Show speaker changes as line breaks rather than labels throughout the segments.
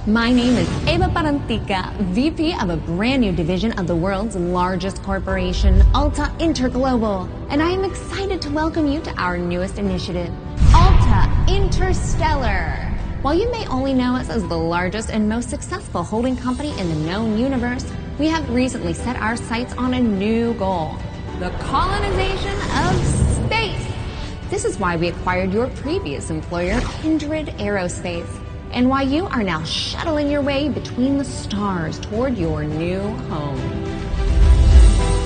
My name is Eva Parantica, VP of a brand new division of the world's largest corporation, Alta Interglobal, and I am excited to welcome you to our newest initiative, Alta Interstellar. While you may only know us as the largest and most successful holding company in the known universe, we have recently set our sights on a new goal, the colonization of space. This is why we acquired your previous employer, Kindred Aerospace, and why you are now shuttling your way between the stars toward your new home.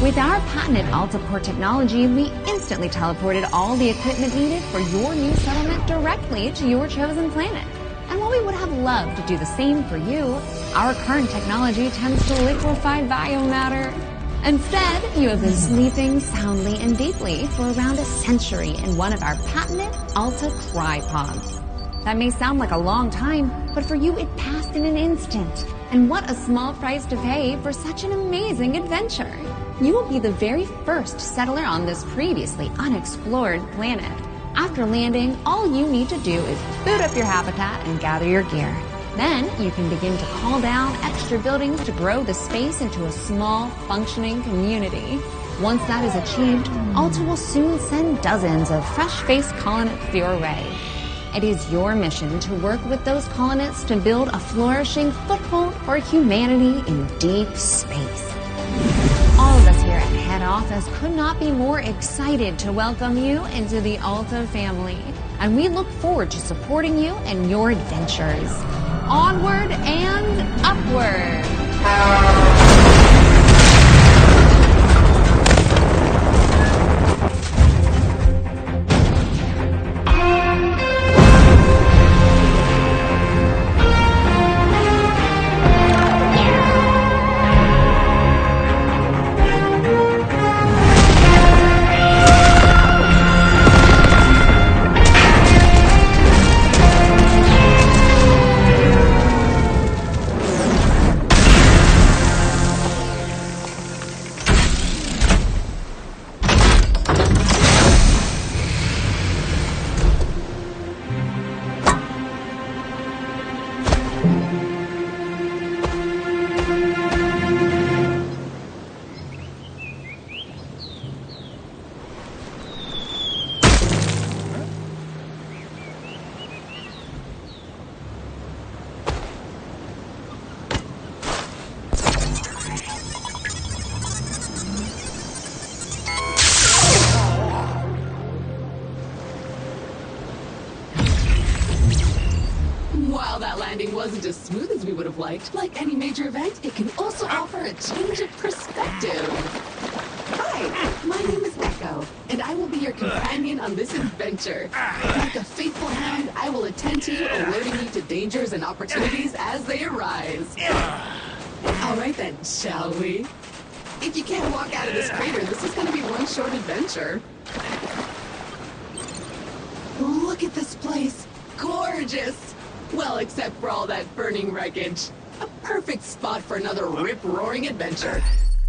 With our patented AltaPort technology, we instantly teleported all the equipment needed for your new settlement directly to your chosen planet. And while we would have loved to do the same for you, our current technology tends to liquefy biomatter. Instead, you have been sleeping soundly and deeply for around a century in one of our patented Alta Crypods. That may sound like a long time, but for you it passed in an instant. And what a small price to pay for such an amazing adventure. You will be the very first settler on this previously unexplored planet. After landing, all you need to do is boot up your habitat and gather your gear. Then you can begin to call down extra buildings to grow the space into a small, functioning community. Once that is achieved, Alta will soon send dozens of fresh-faced colonists your way. It is your mission to work with those colonists to build a flourishing foothold for humanity in deep space. All of us here at Head Office could not be more excited to welcome you into the Alta family, and we look forward to supporting you in your adventures. Onward and upward!
While that landing wasn't as smooth as we would have liked, like any major event, it can also offer a change of perspective. Hi, my name is Echo, and I will be your companion on this adventure. Like a faithful hand, I will attend to you, alerting you to dangers and opportunities as they arise. All right then, shall we? If you can't walk out of this crater, this is going to be one short adventure. Look at this place. Gorgeous! Well, except for all that burning wreckage. A perfect spot for another rip-roaring adventure.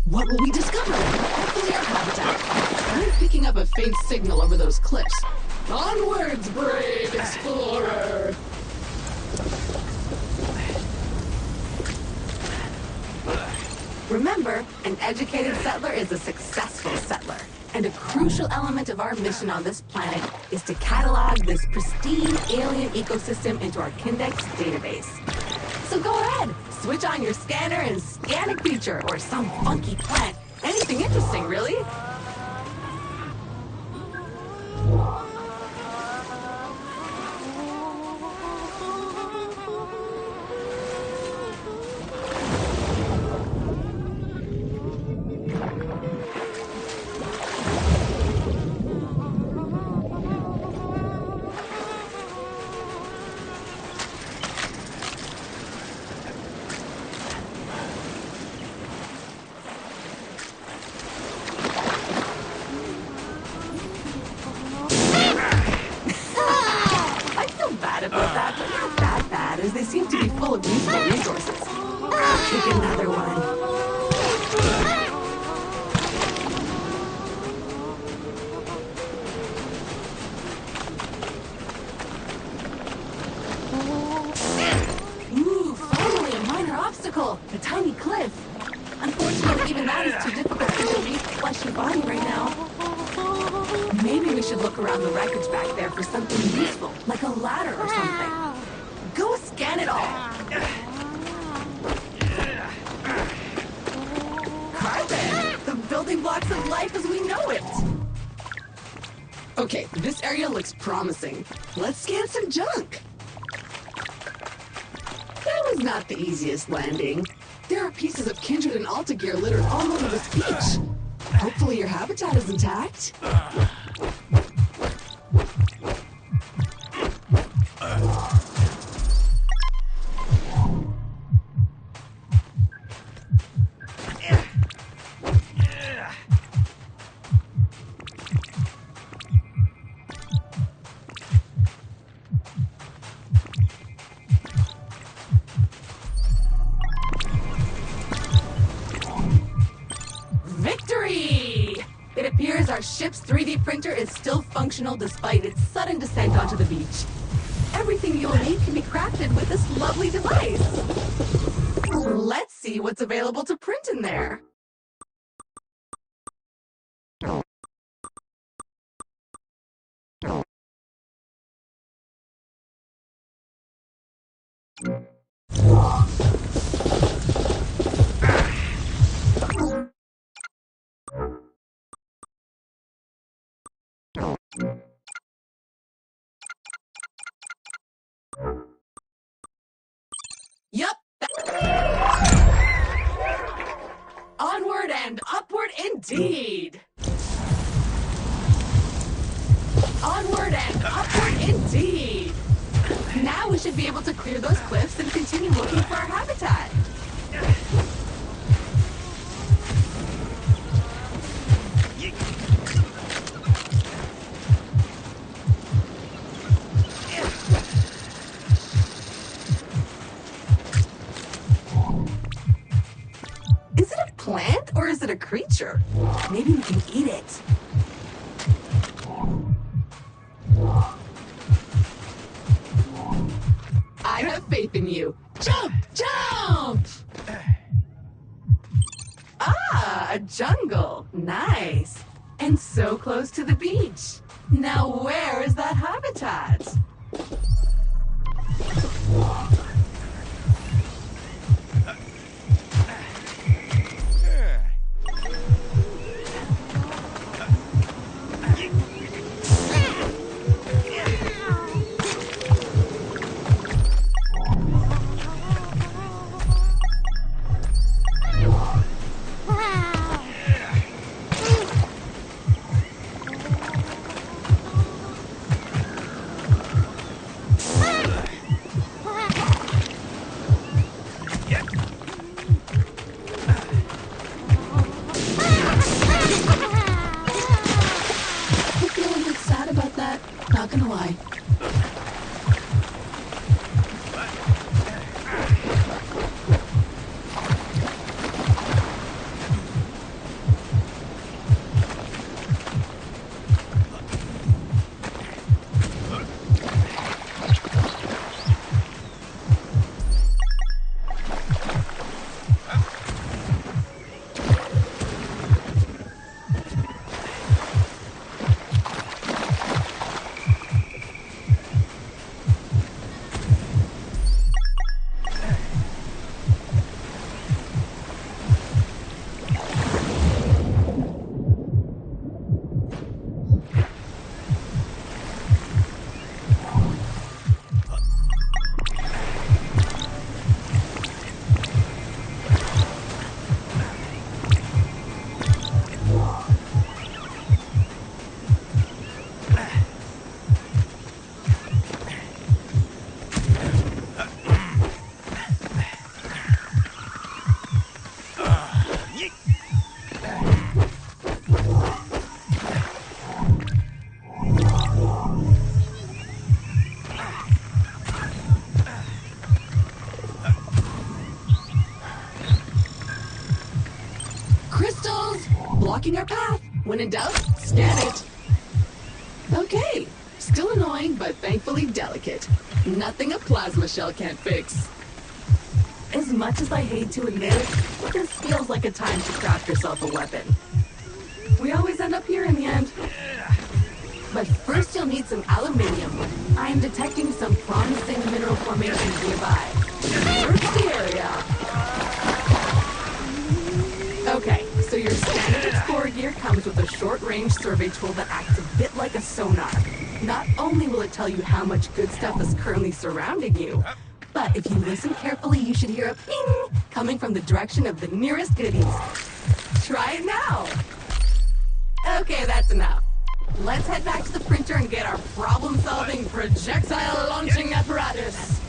What will we discover? Hopefully our habitat. I'm picking up a faint signal over those cliffs. Onwards, brave explorer! Remember, an educated settler is a successful settler. And a crucial element of our mission on this planet is to catalog this pristine alien ecosystem into our Kindex database. So go ahead, switch on your scanner and scan a creature or some funky plant. Anything interesting, really. Maybe we should look around the wreckage back there for something useful, like a ladder or something. Go scan it all. Carpet! The building blocks of life as we know it. Okay, this area looks promising. Let's scan some junk. That was not the easiest landing. There are pieces of Kindred and Alta gear littered all over this beach. Hopefully your habitat is intact. Victory! It appears our ship's 3D printer is still functional despite its sudden descent onto the beach. Everything you'll need can be crafted with this lovely device. Let's see what's available to print in there. Yup. Onward and upward indeed. Onward and upward indeed. Now we should be able to clear those cliffs and continue looking for our habitat. Is it a plant or is it a creature? Maybe we can eat it. I have faith in you. Jump! Jump! Ah, a jungle. Nice. And so close to the beach. Now where is that habitat? Not gonna lie. Blocking our path. When in doubt, scan it. Okay, still annoying, but thankfully delicate. Nothing a plasma shell can't fix. As much as I hate to admit it, this feels like a time to craft yourself a weapon. We always end up here in the end. need some aluminium. I am detecting some promising mineral formations nearby. Search the area. Okay, so your standard Explorer gear comes with a short-range survey tool that acts a bit like a sonar. Not only will it tell you how much good stuff is currently surrounding you, but if you listen carefully, you should hear a ping coming from the direction of the nearest goodies. Try it now. Okay, that's enough. Let's head back to the printer and get our problem-solving projectile launching apparatus.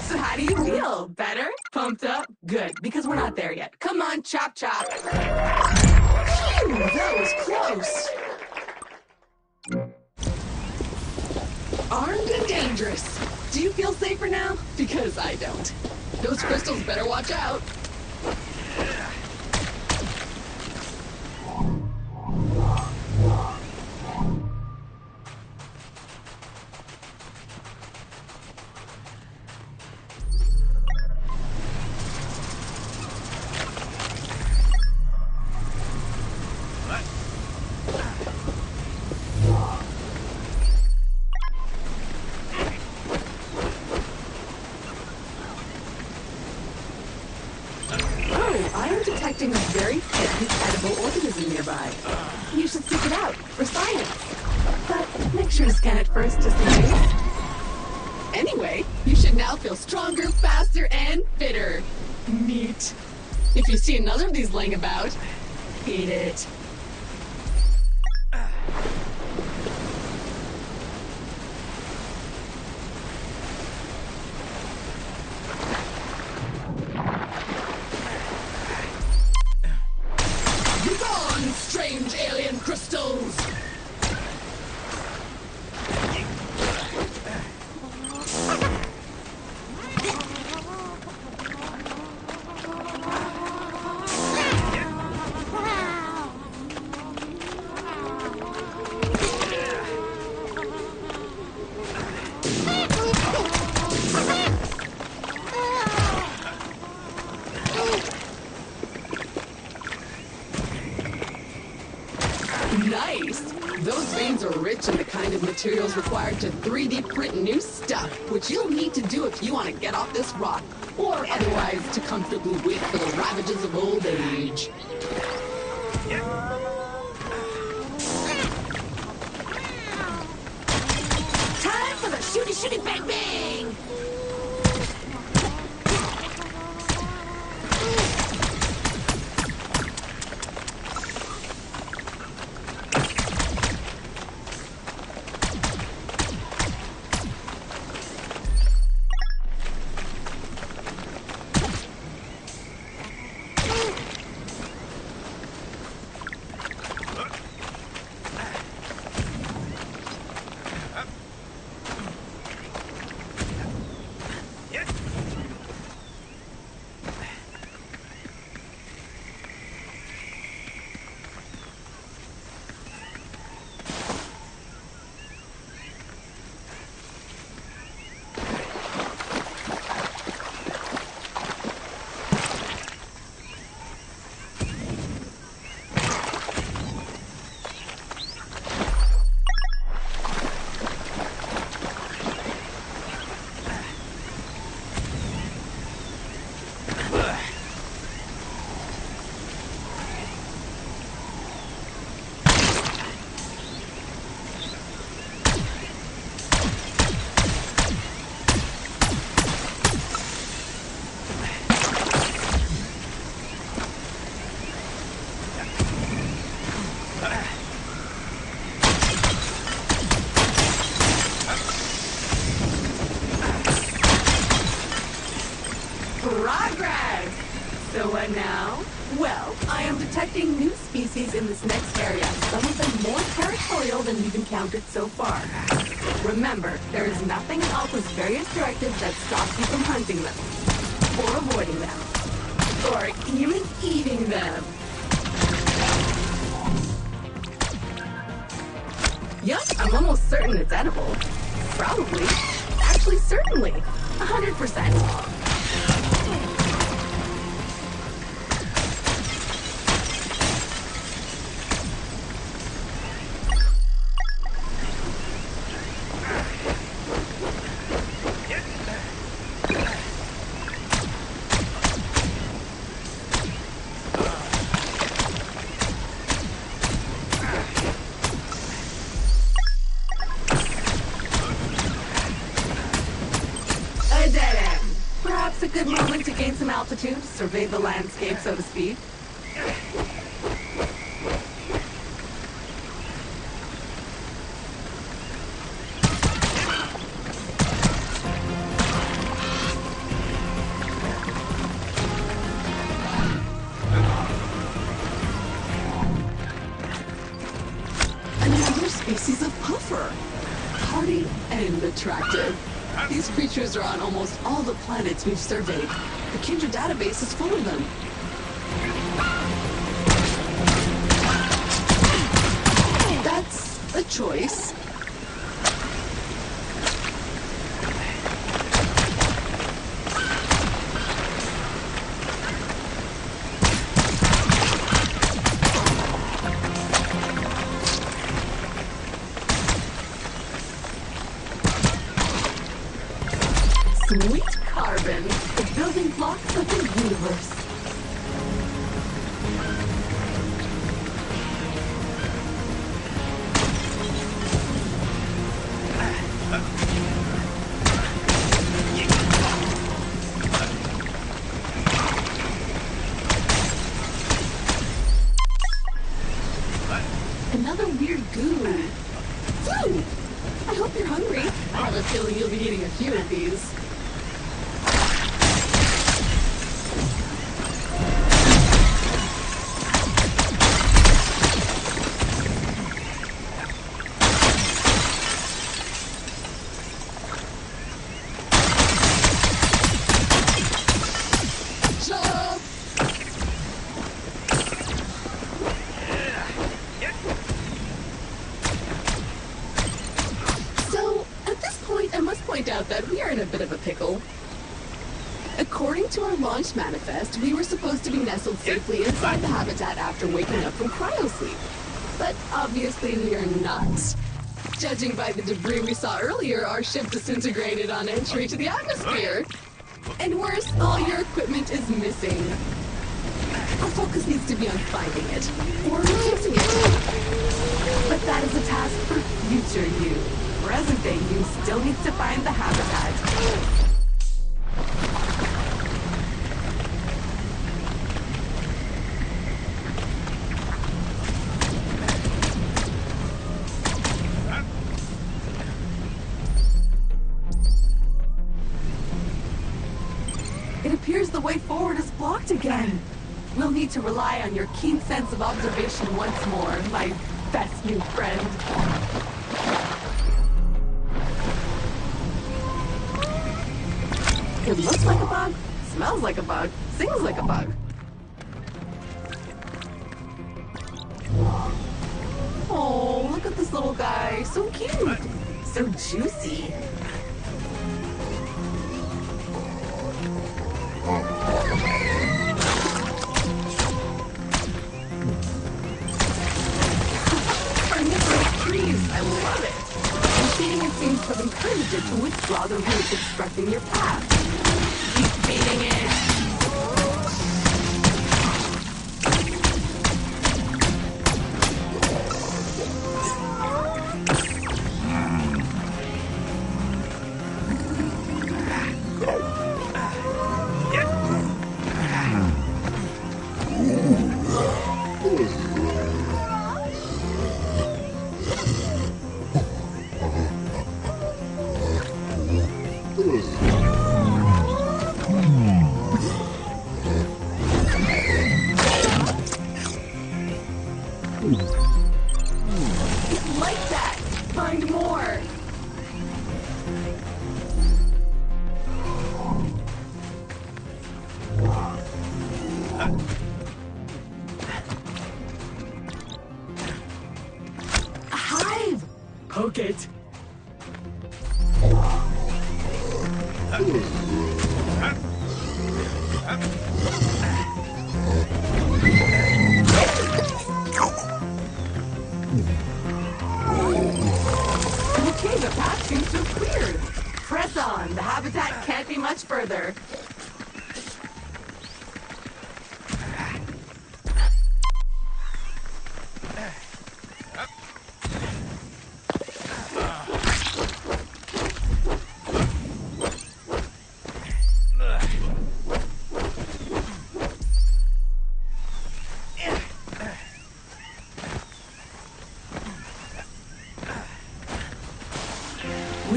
So how do you feel? Better? Pumped up? Good, because we're not there yet. Come on, chop chop. Phew, that was close. Armed and dangerous. Do you feel safer now? Because I don't. Those crystals better watch out. Detecting a very thin, edible organism nearby. You should seek it out for science. But make sure to scan it first just in case. Anyway, you should now feel stronger, faster, and fitter. Neat. If you see another of these laying about, eat it. Strange alien crystals! Nice! Those veins are rich in the kind of materials required to 3D print new stuff, which you'll need to do if you want to get off this rock, or otherwise to comfortably wait for the ravages of old age. Time for the shooty shooty bang bang! Progress! So what now? Well, I am detecting new species in this next area, some of them more territorial than we've encountered so far. Remember, there is nothing in Alpha's various directives that stops you from hunting them, or avoiding them, or even eating them. Yup, I'm almost certain it's edible. Probably. Actually, certainly. 100%. good moment to gain some altitude, survey the landscape, so to speak. Another species of puffer. Hardy and attractive. These creatures are on almost all the planets we've surveyed. The Kindred database is full of them. That's a choice. Sweet carbon, the building blocks of the universe. Another weird goo. Food! I hope you're hungry. I have a feeling you'll be eating a few of these. So, at this point, I must point out that we are in a bit of a pickle. According to our launch manifest, we were supposed to be nestled safely inside the habitat after waking up from cryosleep. But obviously we are not. Judging by the debris we saw earlier, our ship disintegrated on entry to the atmosphere. And worse, all your equipment is missing. Our focus needs to be on finding it, or fixing it. But that is a task for future you. Present day you still needs to find the habitat. It appears the way forward is blocked again. We'll need to rely on your keen sense of observation once more, my best new friend. It looks like a bug, smells like a bug, sings like a bug. Oh, look at this little guy. So cute. So juicy. Carnivorous trees, I love it. And feeding it seems to have encouraged it to withdraw the roots obstructing your path. Keep feeding it. Like that! Find more! A hive! Poke it! Okay, the path seems to have cleared. Press on. The habitat can't be much further.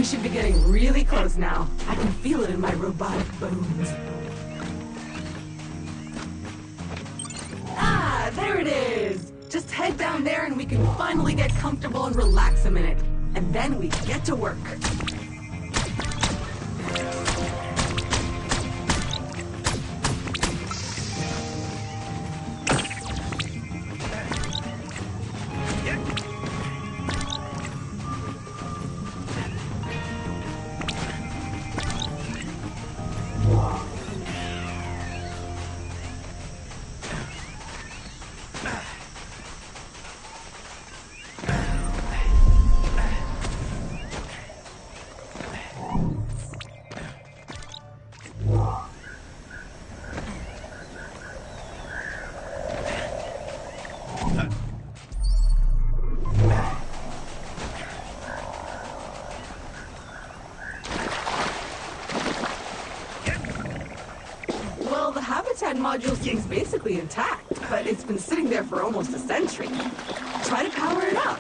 should be getting really close now. I can feel it in my robotic bones. Ah, there it is! Just head down there and we can finally get comfortable and relax a minute. And then we get to work. Well, the habitat module seems basically intact, but it's been sitting there for almost a century. Try to power it up.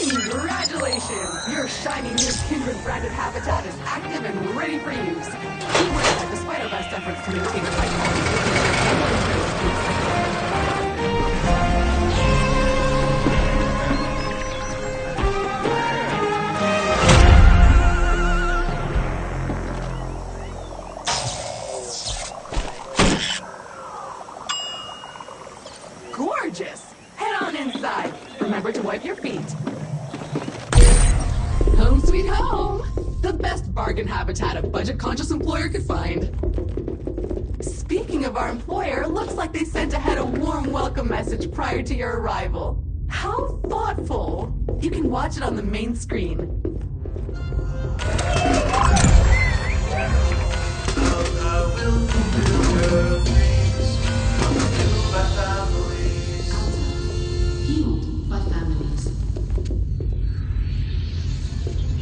Congratulations! Your shiny new Kindred-branded habitat is active and ready for use. Keep working that despite our best efforts to maintain a high quality. Gorgeous! Head on inside. Remember to wipe your feet. Home sweet home! The best bargain habitat a budget-conscious employer could find. Speaking of our employer, looks like they sent ahead a warm welcome message prior to your arrival. How thoughtful! You can watch it on the main screen. Fueled by families.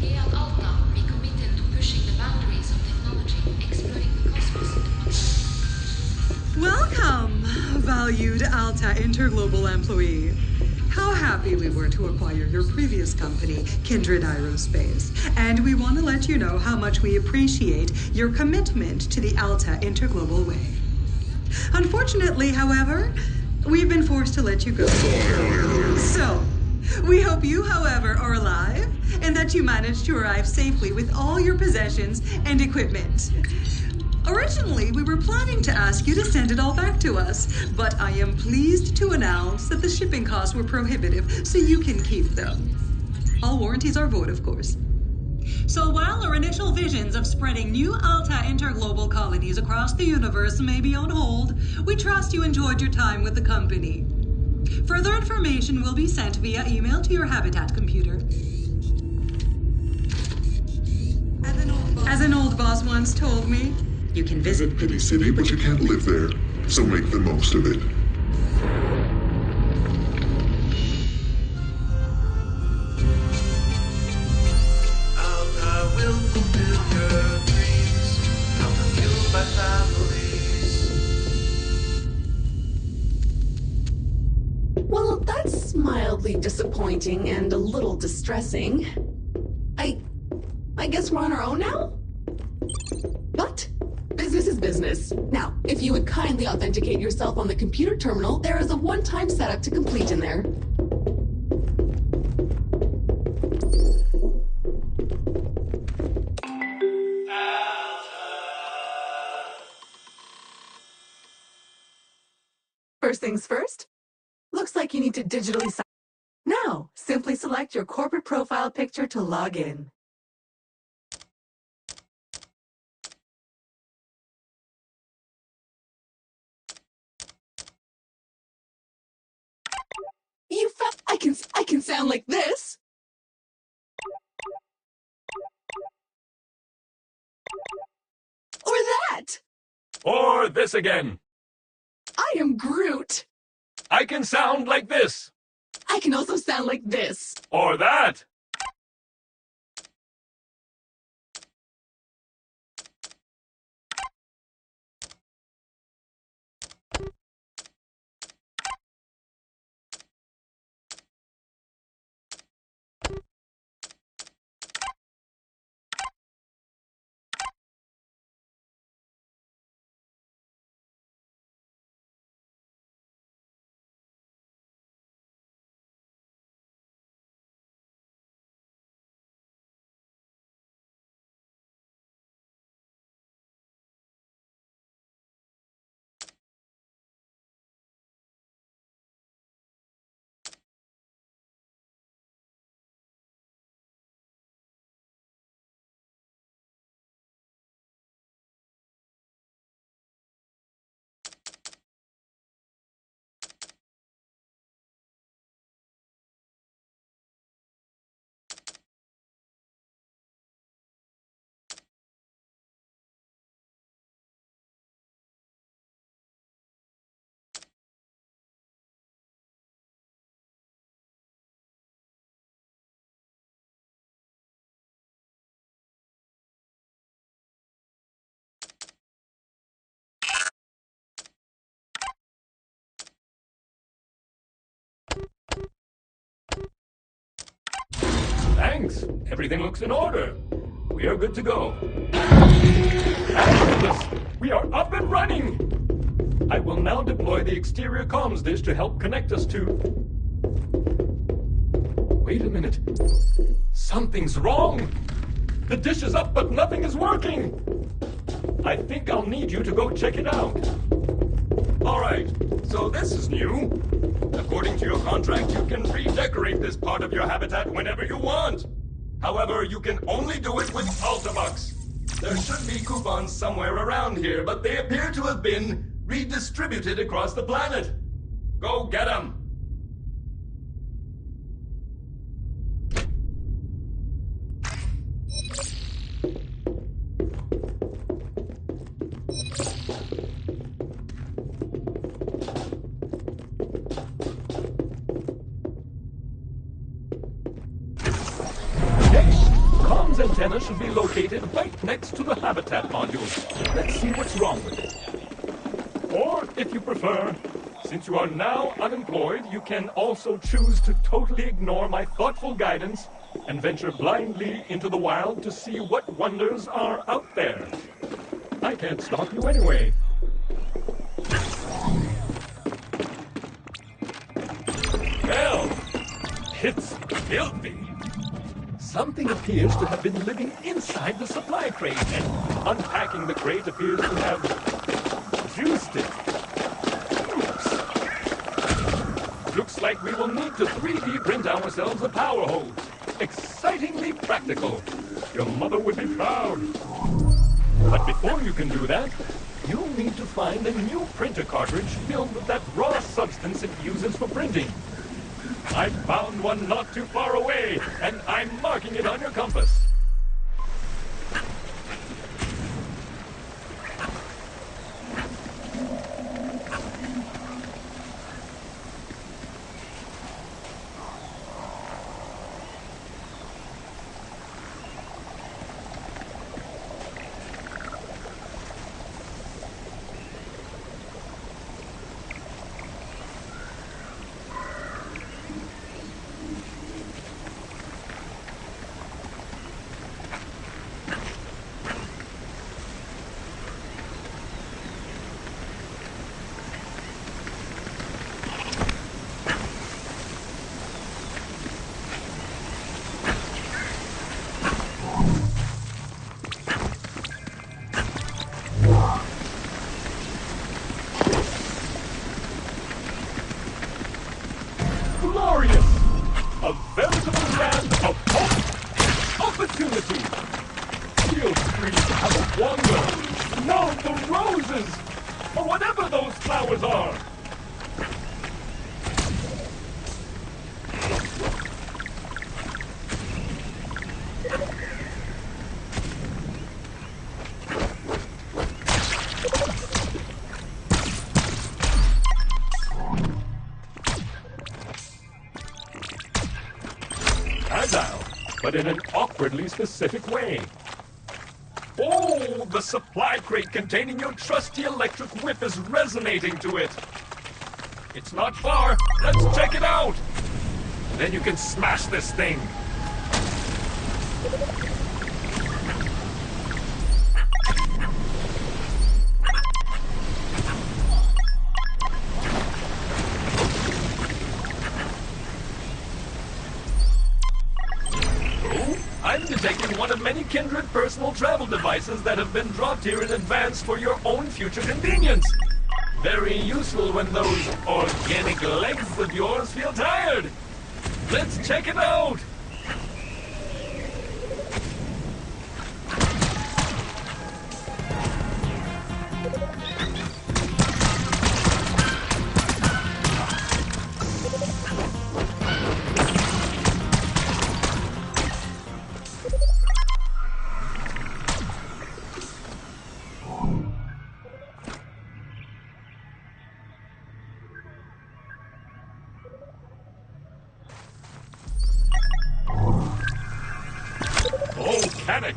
Here at Alta, we committed to pushing the boundaries of technology, exploring the cosmos.
Welcome, valued Alta Interglobal employee. How happy we were to acquire your previous company, Kindred Aerospace. And we want to let you know how much we appreciate your commitment to the Alta Interglobal way. Unfortunately, however, we've been forced to let you go. So, we hope you, however, are alive and that you managed to arrive safely with all your possessions and equipment. Originally, we were planning to ask you to send it all back to us, but I am pleased to announce that the shipping costs were prohibitive, so you can keep them. All warranties are void, of course. So while our initial visions of spreading new Alta interglobal colonies across the universe may be on hold, we trust you enjoyed your time with the company. Further information will be sent via email to your Habitat computer. As an old boss once told me, you can visit
Pity City, but you can't live there, so make the most of it.
Alta will fulfill your dreams. Alta fueled by families.
Well, that's mildly disappointing and a little distressing. I guess we're on our own now? But business is business. Now, if you would kindly authenticate yourself on the computer terminal, there is a one-time setup to complete in there. First things first, looks like you need to digitally sign. Now, simply select your corporate profile picture to log in. I can sound like this. Or that.
Or this again.
I am Groot.
I can sound like this.
I can also sound like this.
Or that. Thanks. Everything looks in order. We are good to go. Fabulous! We are up and running! I will now deploy the exterior comms dish to help connect us to... Wait a minute. Something's wrong! The dish is up, but nothing is working! I think I'll need you to go check it out. Alright, so this is new. According to your contract, you can redecorate this part of your habitat whenever you want. However, you can only do it with Ultibucks. There should be coupons somewhere around here, but they appear to have been redistributed across the planet. Go get them! Comms antenna should be located right next to the habitat module. Let's see what's wrong with it. Or, if you prefer, since you are now unemployed, you can also choose to totally ignore my thoughtful guidance and venture blindly into the wild to see what wonders are out there. I can't stop you anyway. Well, it's filthy. Something appears to have been living inside the supply crate, and unpacking the crate appears to have juiced it. Oops. Looks like we will need to 3D print ourselves a power hose. Excitingly practical. Your mother would be proud. But before you can do that, you'll need to find a new printer cartridge filled with that raw substance it uses for printing. I found one not too far away, and I'm marking it on your compass. Glorious! A veritable land of hope, opportunity. Feel free to have a wander. Now the roses, or whatever those flowers are. but in an awkwardly specific way. Oh, the supply crate containing your trusty electric whip is resonating to it. It's not far. Let's check it out. Then you can smash this thing. I'm detecting one of many kindred personal travel devices that have been dropped here in advance for your own future convenience. Very useful when those organic legs of yours feel tired. Let's check it out. Volcanic.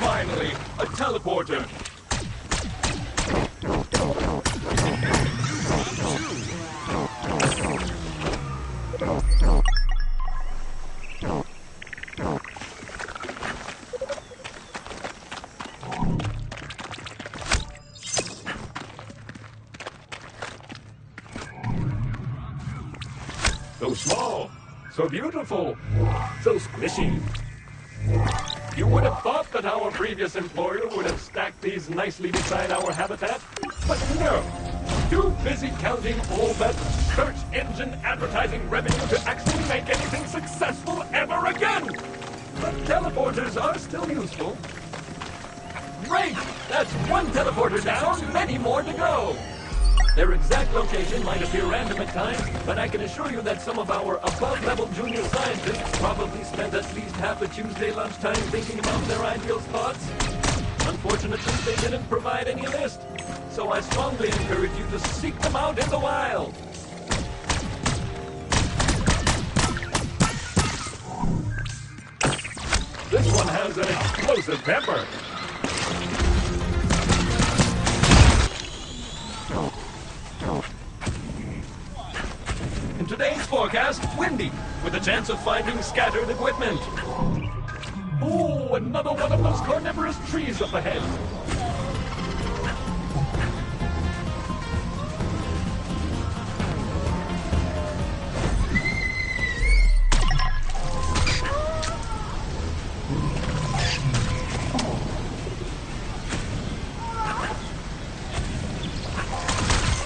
Finally, a teleporter. So small, so beautiful, so squishy. You would have thought that our previous employer would have stacked these nicely beside our habitat, but no. Too busy counting all that search engine advertising revenue to actually make anything successful ever again. But teleporters are still useful. Great! That's one teleporter down, many more to go. Their exact location might appear random at times, but I can assure you that some of our above-level junior scientists probably spent at least half a Tuesday lunchtime thinking about their ideal spots. Unfortunately, they didn't provide any list, so I strongly encourage you to seek them out in the wild. This one has an explosive temper. In today's forecast, windy, with a chance of finding scattered equipment. Oh, another one of those carnivorous trees up ahead.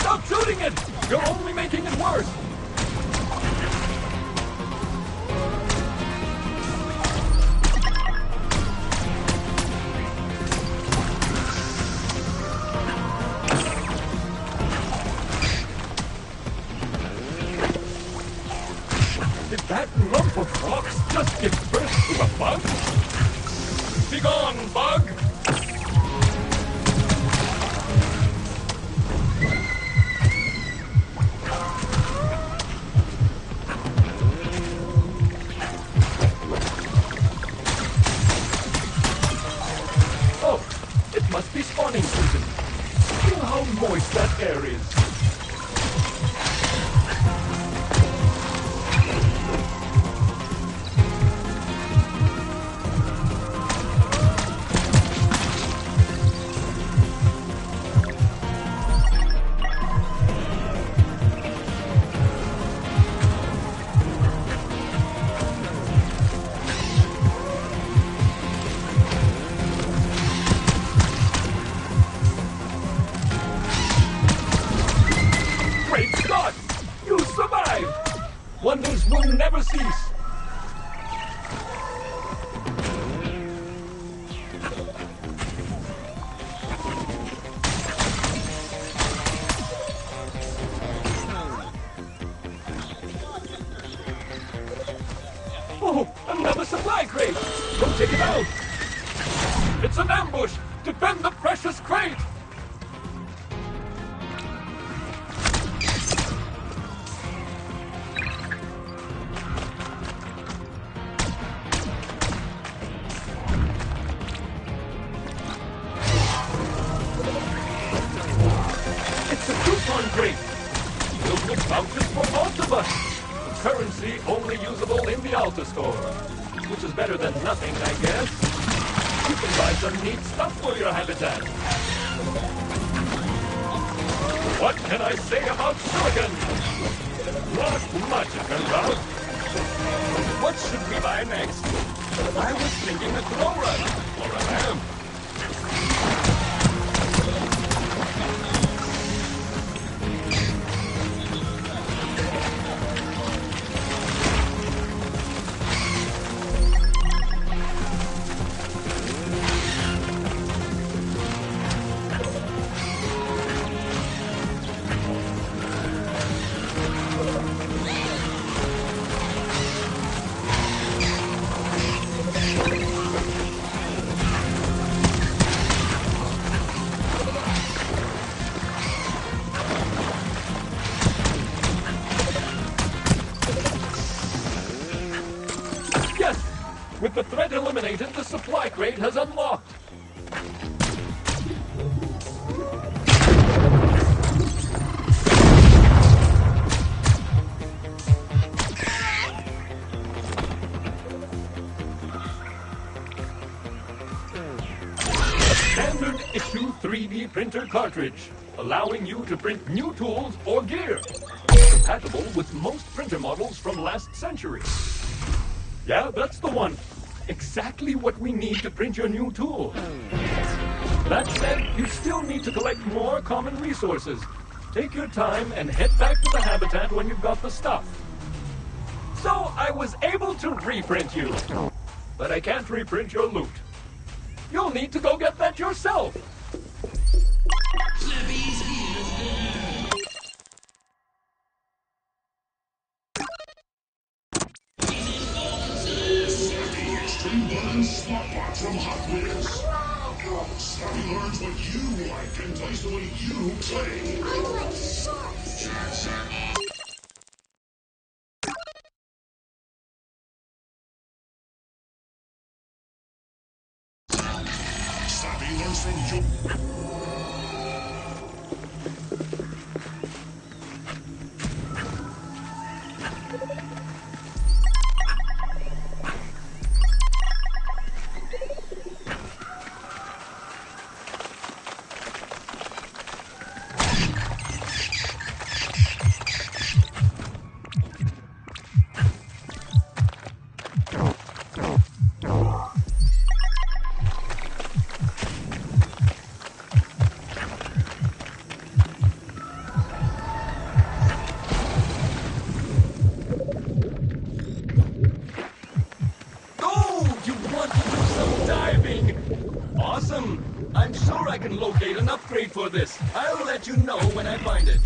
Stop shooting it! You're only making it worse! Did that lump of rocks just give birth to a bug? Be gone, bug! Oh, it must be spawning season. Feel how moist that air is. Great Scott! You survived! Wonders will never cease! Oh, another supply crate! Go take it out! It's an ambush! Defend the precious crate! currency only usable in the Alta store, which is better than nothing, I guess. You can buy some neat stuff for your habitat. What can I say about silicon? Not much, it turns out. What should we buy next? I was thinking a glow run or a lamp. With the threat eliminated, the supply crate has unlocked. A standard issue 3D printer cartridge, allowing you to print new tools or gear. Compatible with most printer models from last century. Yeah, that's the one. Exactly what we need to print your new tool. That said, you still need to collect more common resources. Take your time and head back to the habitat when you've got the stuff. So I was able to reprint you, but I can't reprint your loot. You'll need to go get that yourself.
Smart parts from Hot Wheels. Savvy learns what you like and plays the way you play.
I like sharks.
Savvy learns from you.
Awesome! I'm sure I can locate an upgrade for this. I'll let you know when I find it.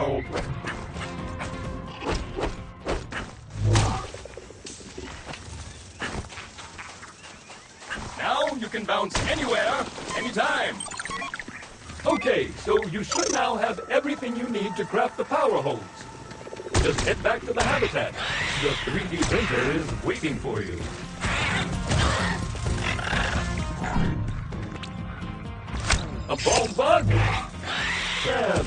go. Now you can bounce anywhere, anytime. Okay, so you should now have everything you need to craft the power hose. Just head back to the habitat. The 3D printer is waiting for you. A ball bug? Sad.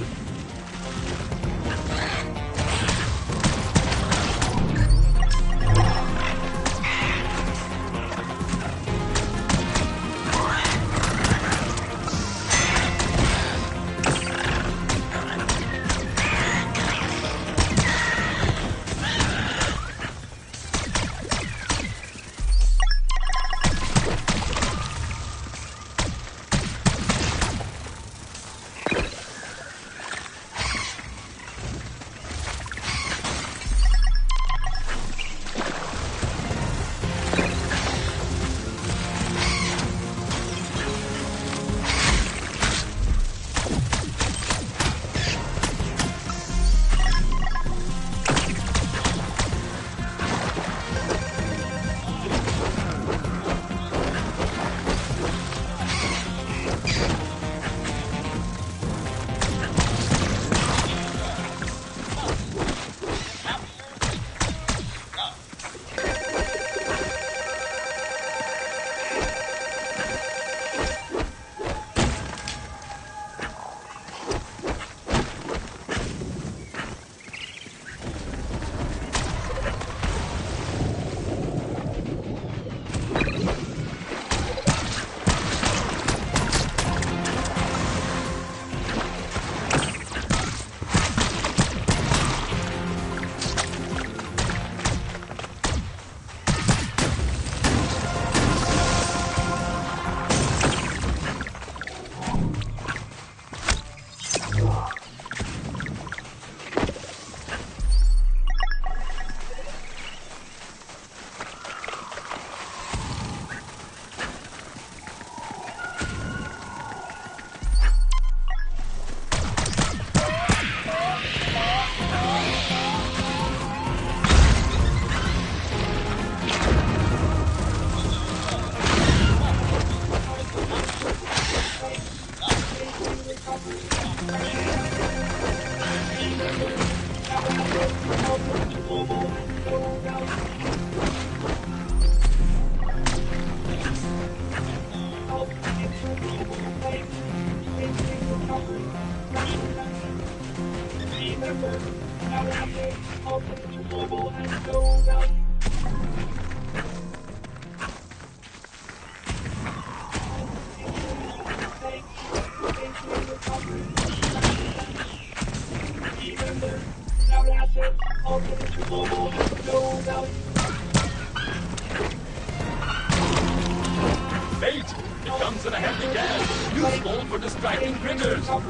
Bait! It comes in a handy can, useful for distracting critters. Oh,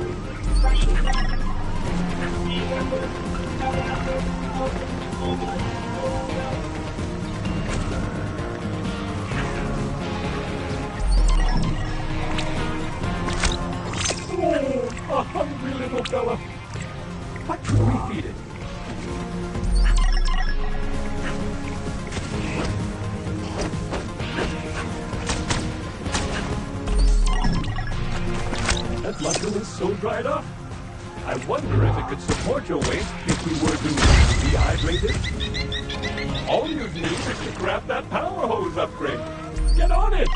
a hungry little fella. What could we feed it? That mushroom is so dried up. I wonder if it could support your weight if we were to dehydrate it. All you need is to grab that power hose upgrade. Get on it!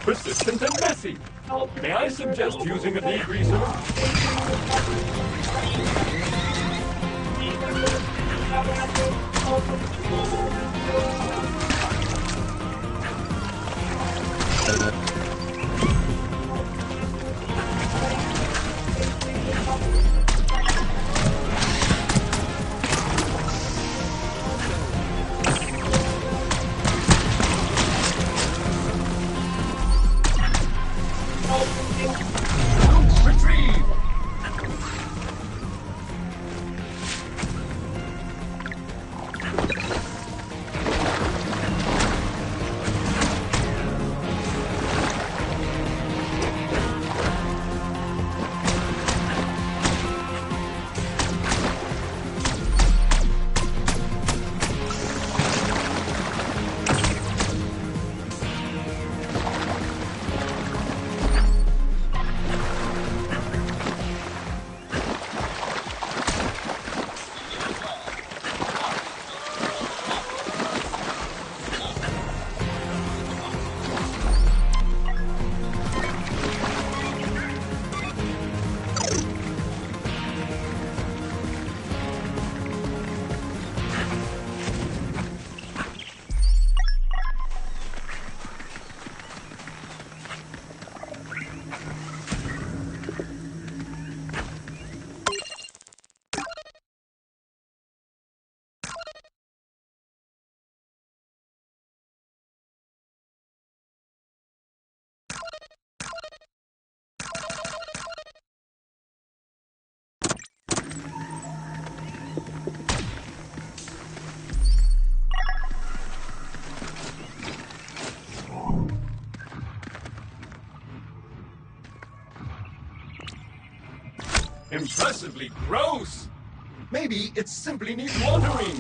Persistent and messy. May I suggest using a degreaser? Impressively gross. Maybe it simply needs watering.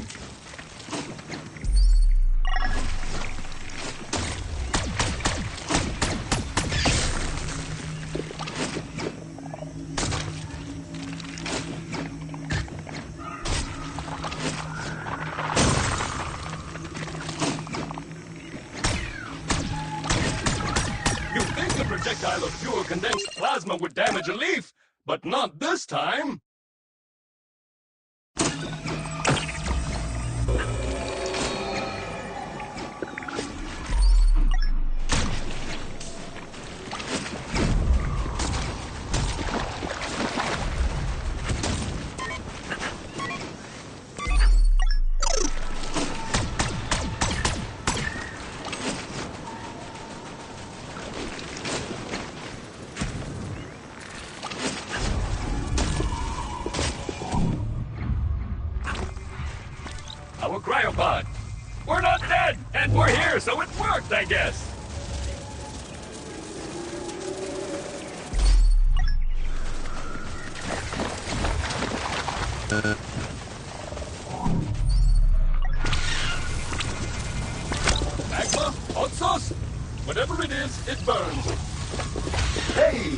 You'd think a projectile of pure condensed plasma would damage a leaf, but not this time. Our cryopod. We're not dead, and we're here, so it worked, I guess. Magma? Hot sauce? Whatever it is, it burns. Hey!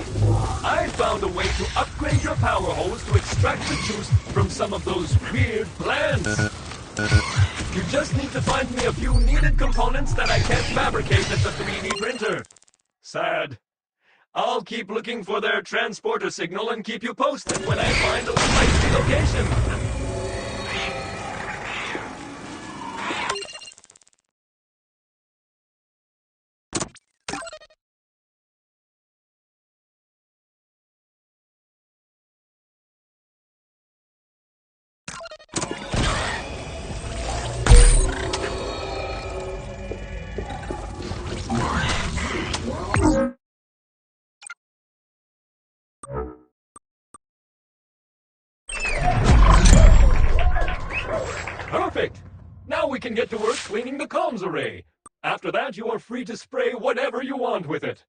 I found a way to upgrade your power hose to extract the juice from some of those weird plants. You just need to find me a few needed components that I can't fabricate at the 3D printer. Sad. I'll keep looking for their transporter signal and keep you posted when I find a likely location. Perfect! Now we can get to work cleaning the comms array. After that, you are free to spray whatever you want with it.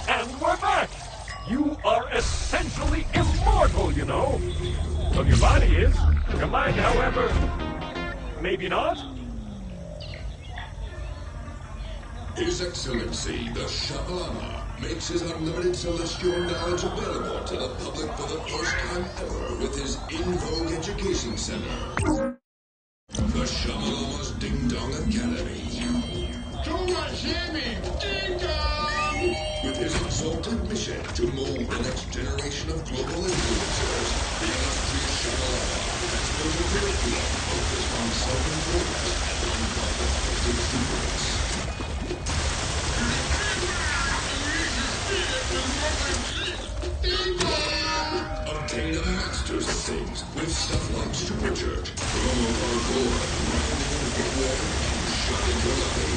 And we're back! You are essentially immortal, you know. Well, your body is. Your mind, however, maybe not.
His Excellency, the Shabalama, makes his unlimited celestial knowledge available to the public for the first time ever with his in-vogue education center. The Shabalama's Ding Dong Academy. Too much jamming! Ding Dong! With his exalted mission to mold the next generation of global influencers, the illustrious Shabalama has built a curriculum focused on self-improvement and non-profit hosting students. Obtain a master's of things with stuff like superchurch, promo parkour, rounding and footwear, and shotting karate.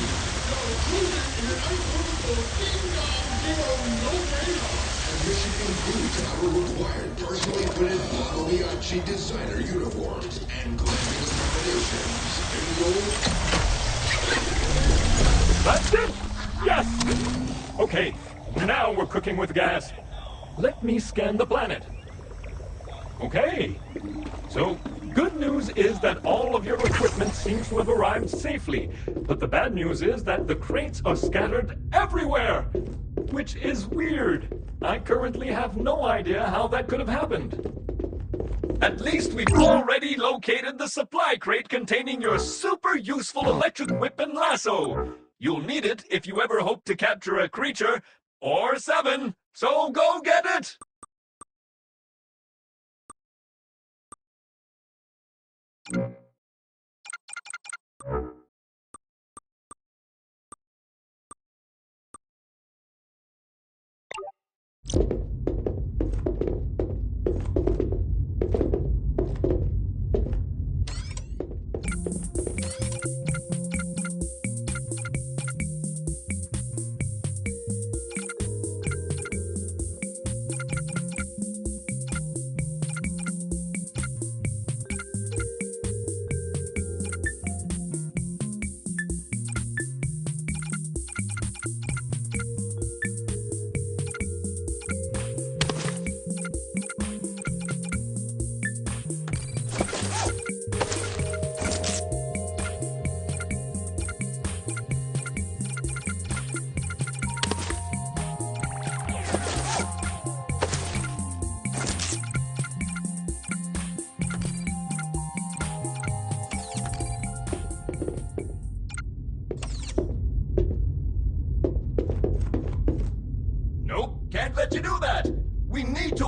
And Michigan boots our required personally printed Pagliacci designer uniforms and glamping accommodations. Enroll.
That's it? Yes! Okay, now we're cooking with gas. Let me scan the planet. Okay. So, good news is that all of your equipment seems to have arrived safely. But the bad news is that the crates are scattered everywhere. Which is weird. I currently have no idea how that could have happened. At least we've already located the supply crate containing your super useful electric whip and lasso. You'll need it if you ever hope to capture a creature, or 7, so go get it!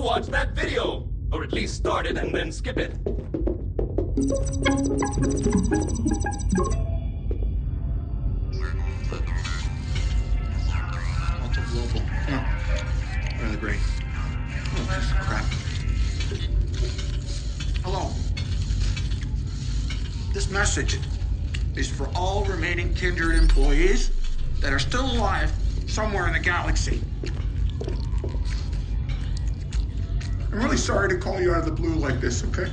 to watch that video. Or at least start it and then skip it.
Multi-global. Really great. Oh, piece of crap. Hello. This message is for all remaining Kindred employees that are still alive somewhere in the galaxy.
I'm really sorry to call you out of the blue like this, okay?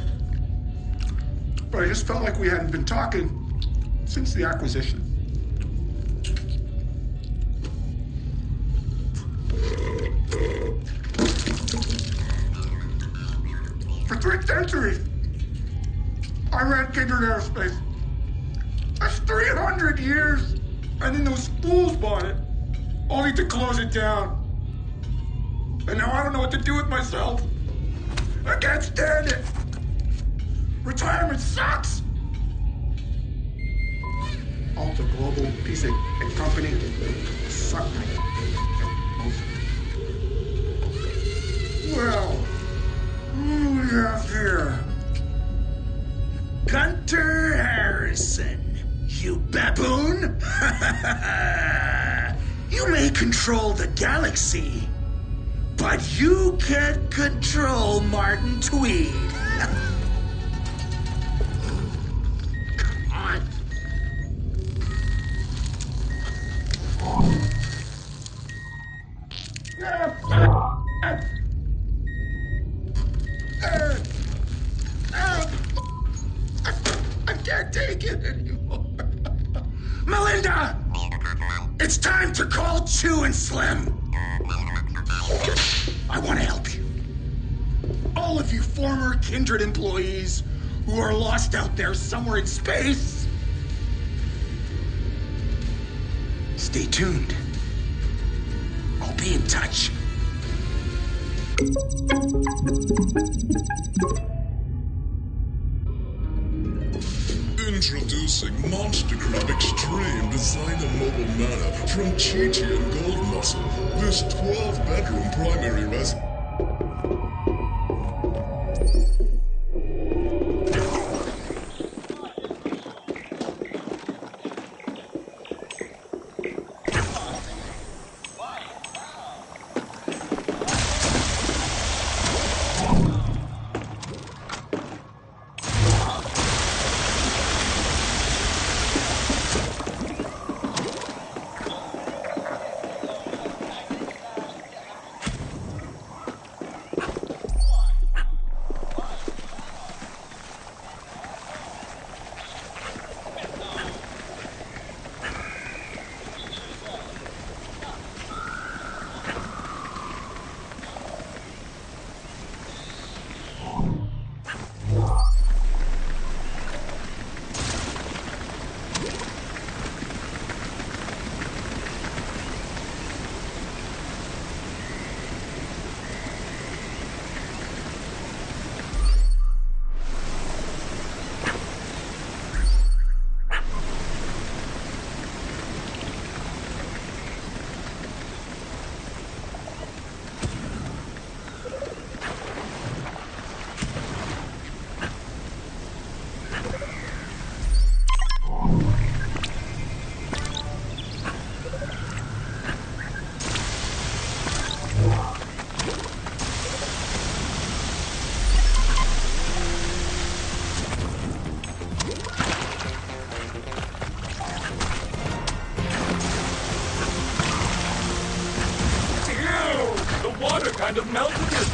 But I just felt like we hadn't been talking since the acquisition. For 3 centuries, I ran Kindred Aerospace. That's 300 years! And then those fools bought it, only to close it down. And now I don't know what to do with myself. I can't stand it. Retirement sucks.
Alta Global piece of company. Suck me.
Well, who do we have here?
Gunter Harrison, you baboon! You may control the galaxy, but you can't control Martin Tweed. Come on.
I can't take it anymore.
Melinda! It's time to call Chew and Slim. I want to help you. All of you former Kindred employees who are lost out there somewhere in space. Stay tuned. I'll be in touch.
Introducing Monster Crab Extreme Designer Mobile Manor from Chi-Chi and Gold Muscle. This 12-bedroom primary residence.
Kind of melted it.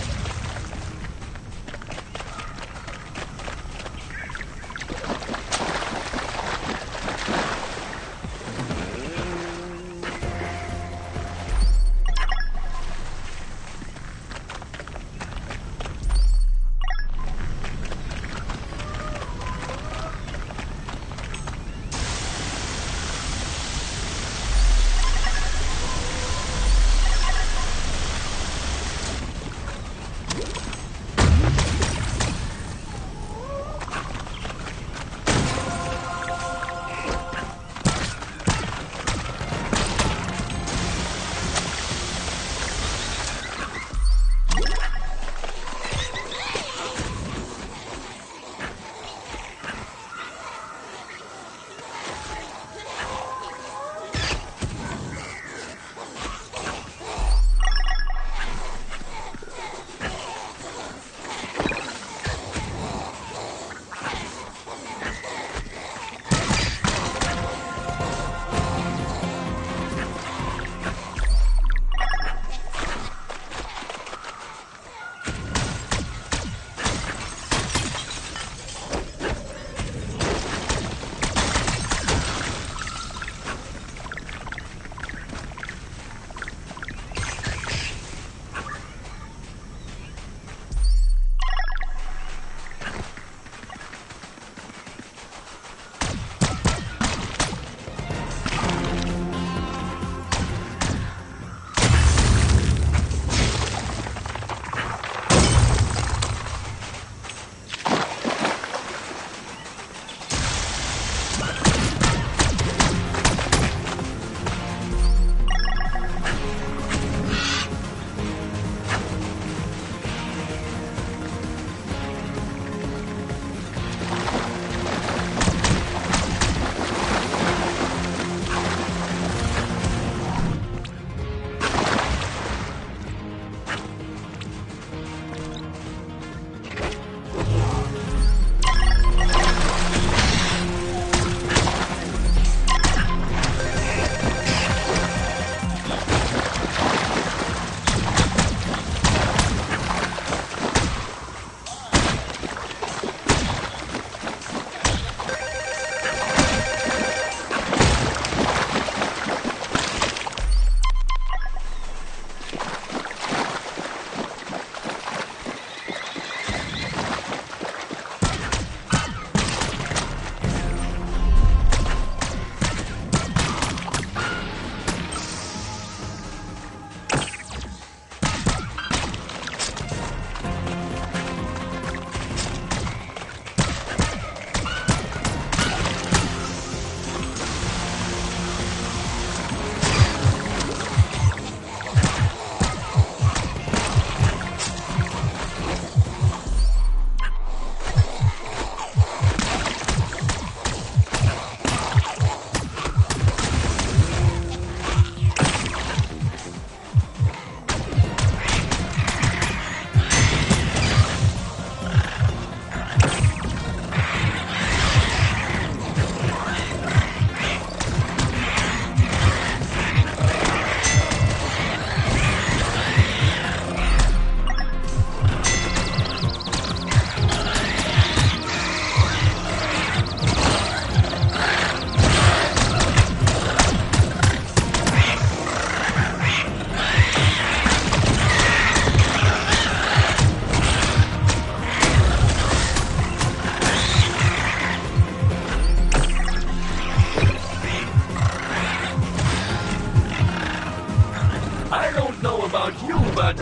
but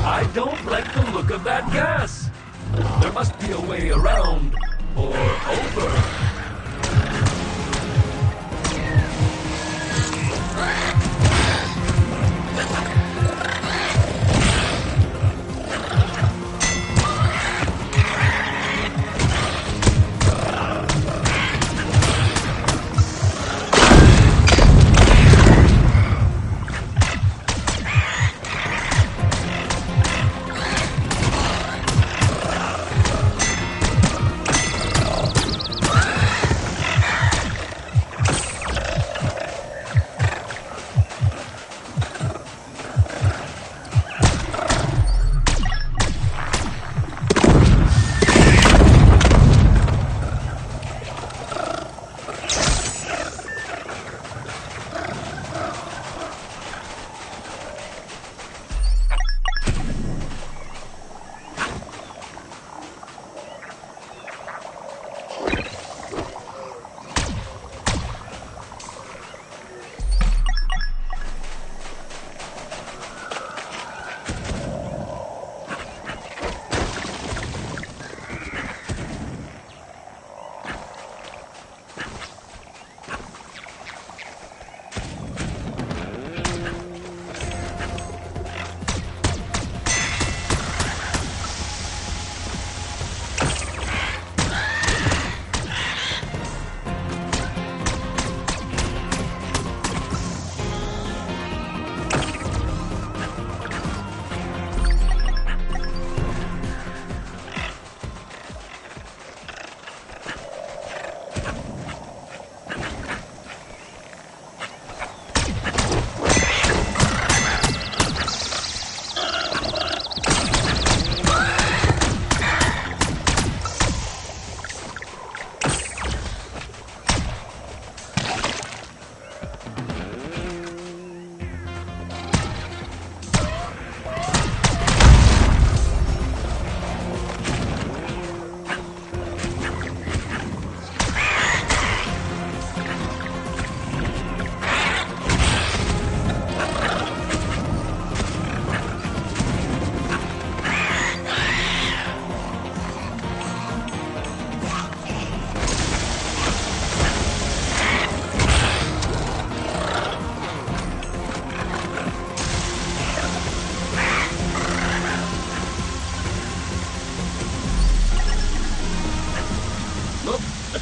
I don't like the look of that gas. There must be a way around or over.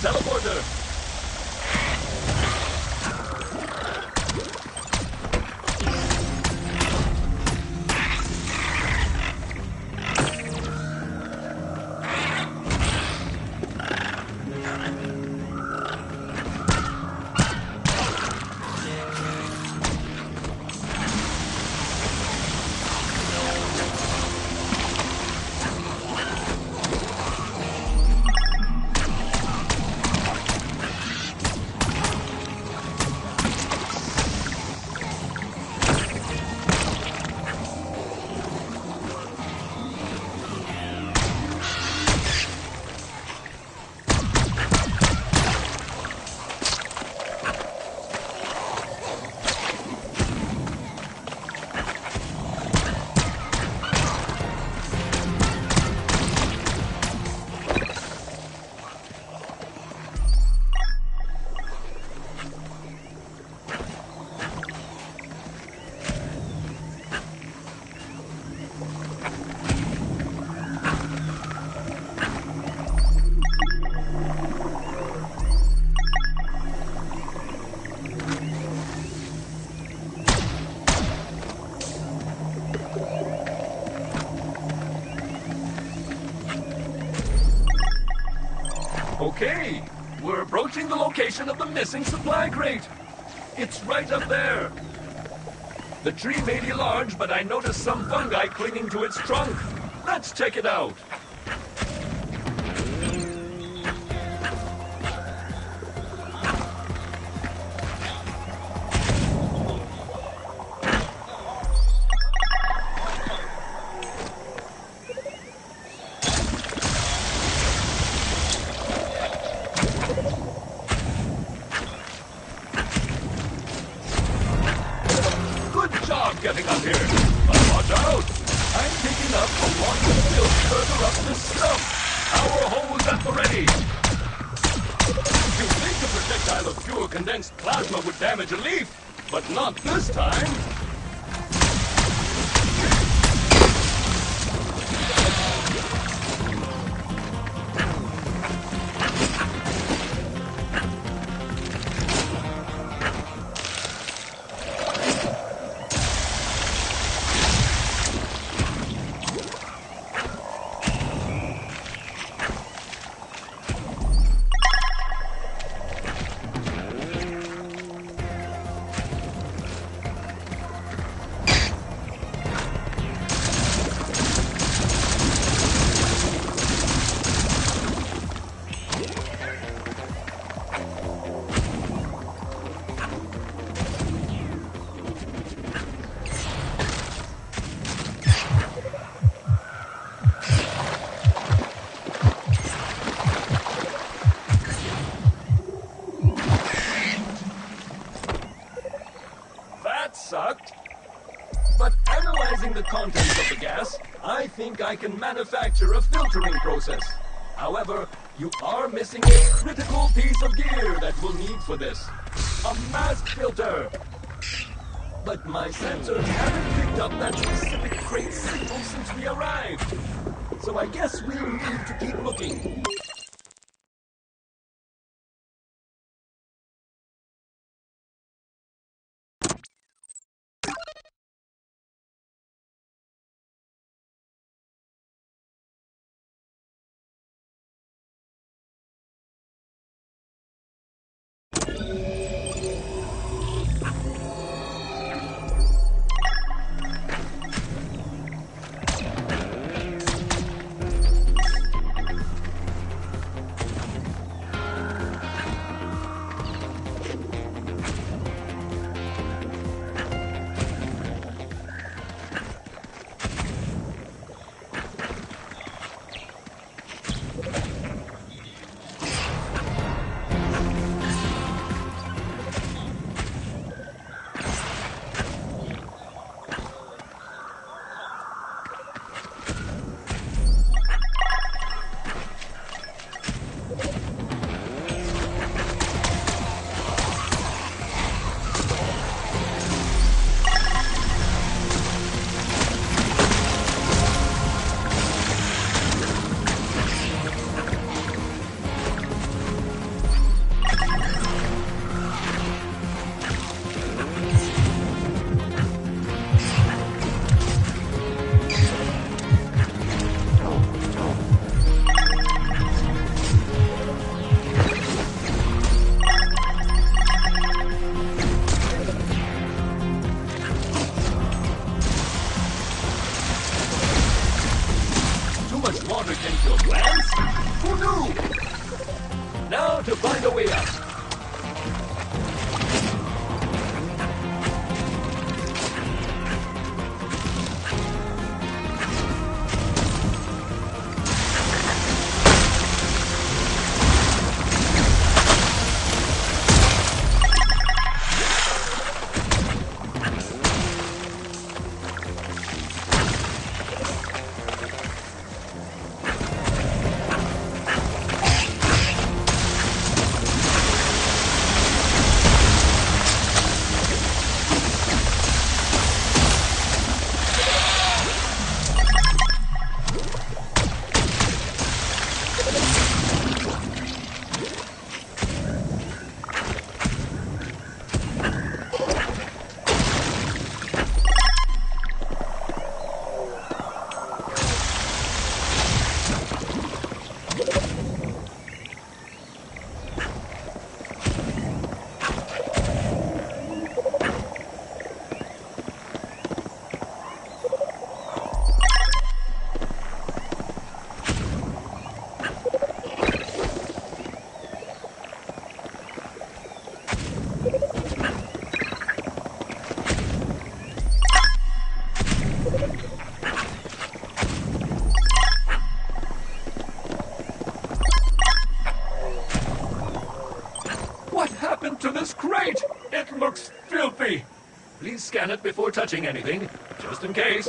Teleporter! Okay, we're approaching the location of the missing supply crate. It's right up there. The tree may be large, but I noticed some fungi clinging to its trunk. Let's check it out. Good job, getting up here. But watch out! I'm picking up a lot of filth further up this stump. Our hose at the ready. You'd think a projectile of pure condensed plasma would damage a leaf, but not this time. Sucked. But analyzing the contents of the gas, I think I can manufacture a filtering process. However, you are missing a critical piece of gear that we'll need for this. A mask filter. But my sensors haven't picked up that specific crate signal since we arrived. So I guess we'll need to keep looking. Please scan it before touching anything, just in case.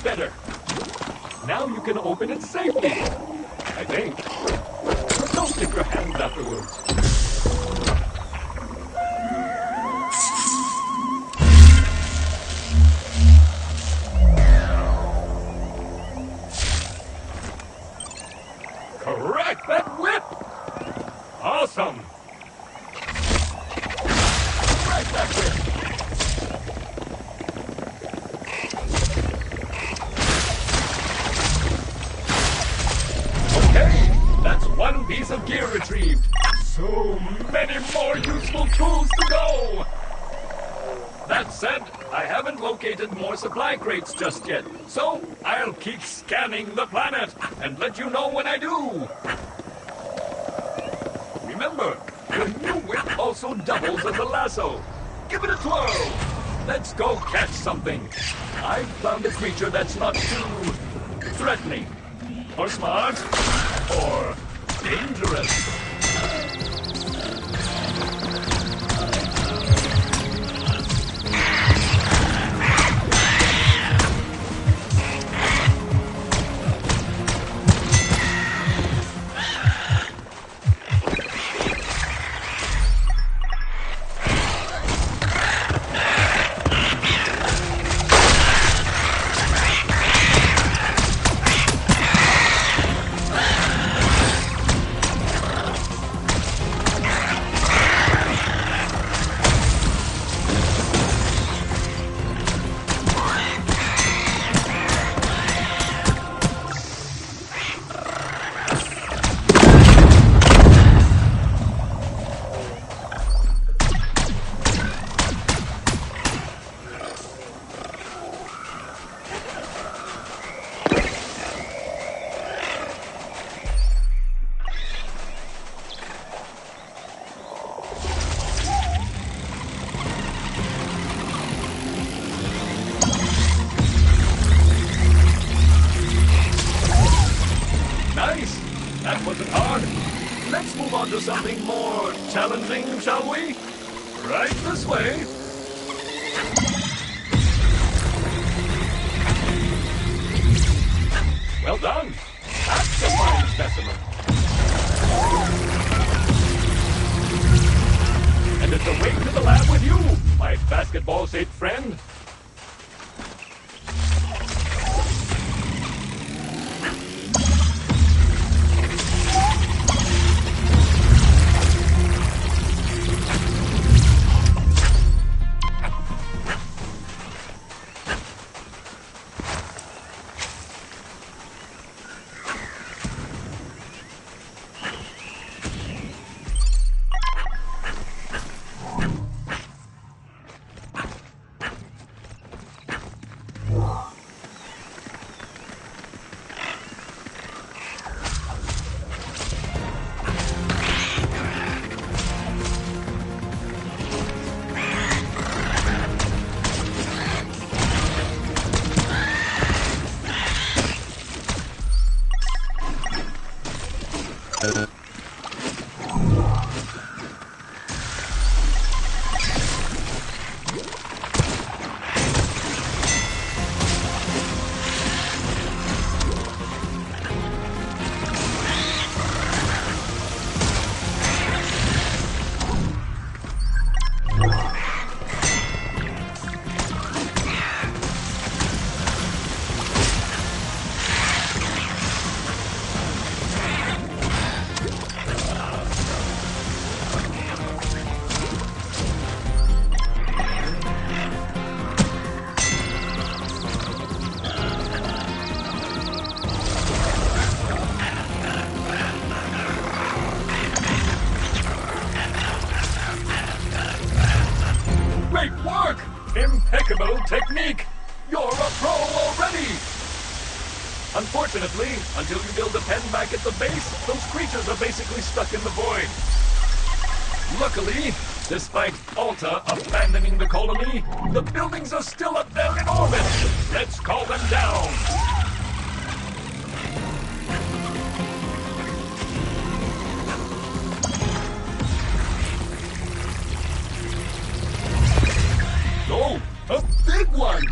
Better. Now you can open it safely, I think. Don't stick your hands afterwards. Correct that whip! Awesome! Correct that whip! That's one piece of gear retrieved. So many more useful tools to go! That said, I haven't located more supply crates just yet, so I'll keep scanning the planet and let you know when I do. Remember, the new whip also doubles as a lasso. Give it a twirl. Let's go catch something. I've found a creature that's not too threatening, or smart, or dangerous. That wasn't hard. Let's move on to something more challenging, shall we? Right this way. Well done. That's a fine specimen. And it's away to the lab with you, my basketball-shaped friend. Impeccable technique! You're a pro already! Unfortunately, until you build a pen back at the base, those creatures are basically stuck in the void. Luckily, despite Alta abandoning the colony, the buildings are still up there in orbit. Let's call them down. Oh, a big one!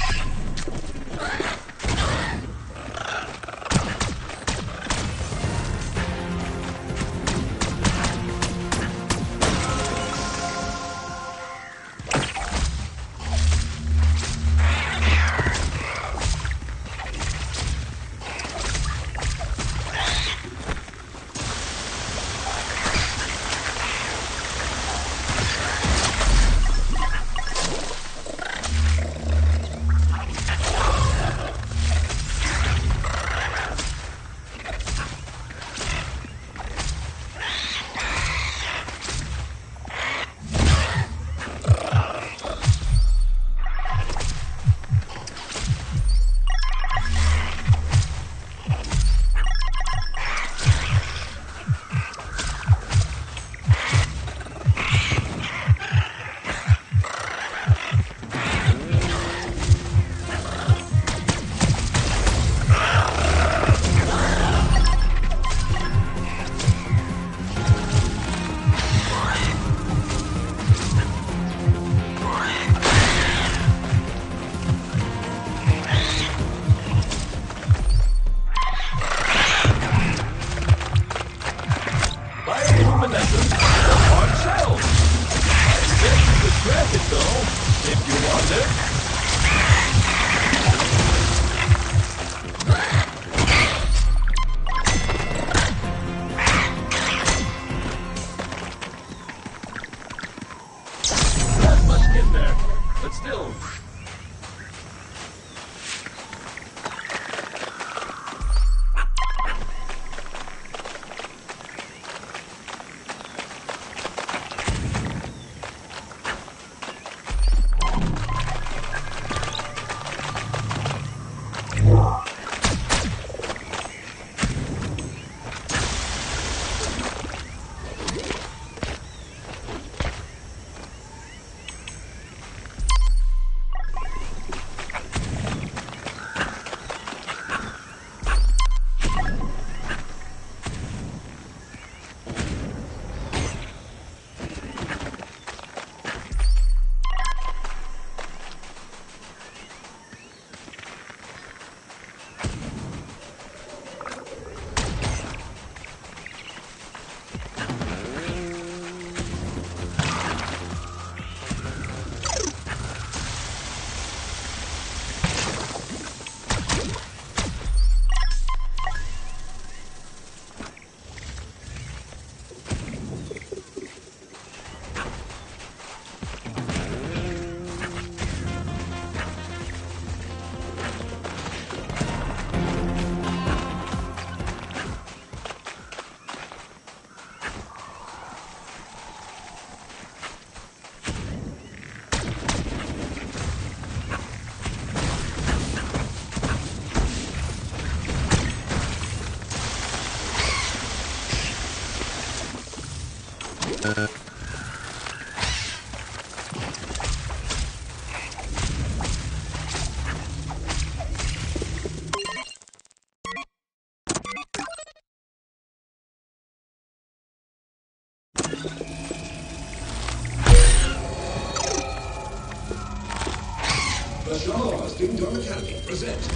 The Shah's Ding Dong Academy presents.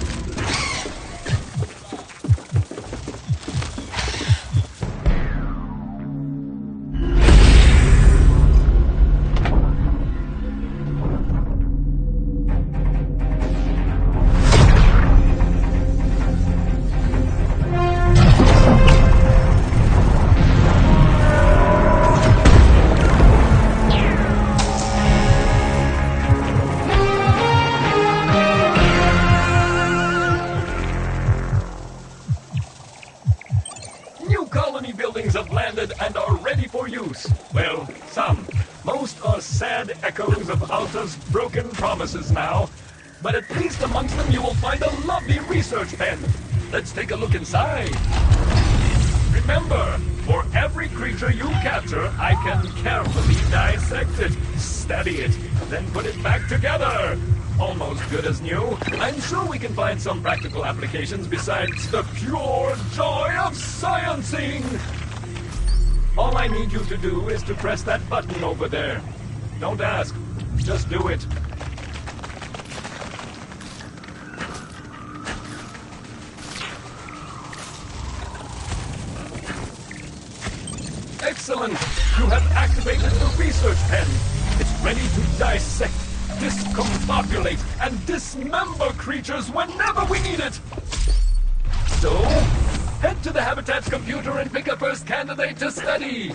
Have landed and are ready for use. Well, some. Most are sad echoes of Alta's broken promises now. But at least amongst them you will find a lovely research pen. Let's take a look inside. Remember, for every creature you capture, I can carefully dissect it, study it, then put it back together. Almost good as new. I'm sure we can find some practical applications besides the pure joy of sciencing. All I need you to do is to press that button over there. Don't ask, just do it. Excellent! You have activated the research pen. It's ready to dissect, discombobulate, and dismember creatures whenever we need it. So, head to the Habitat's computer and pick a first candidate to study.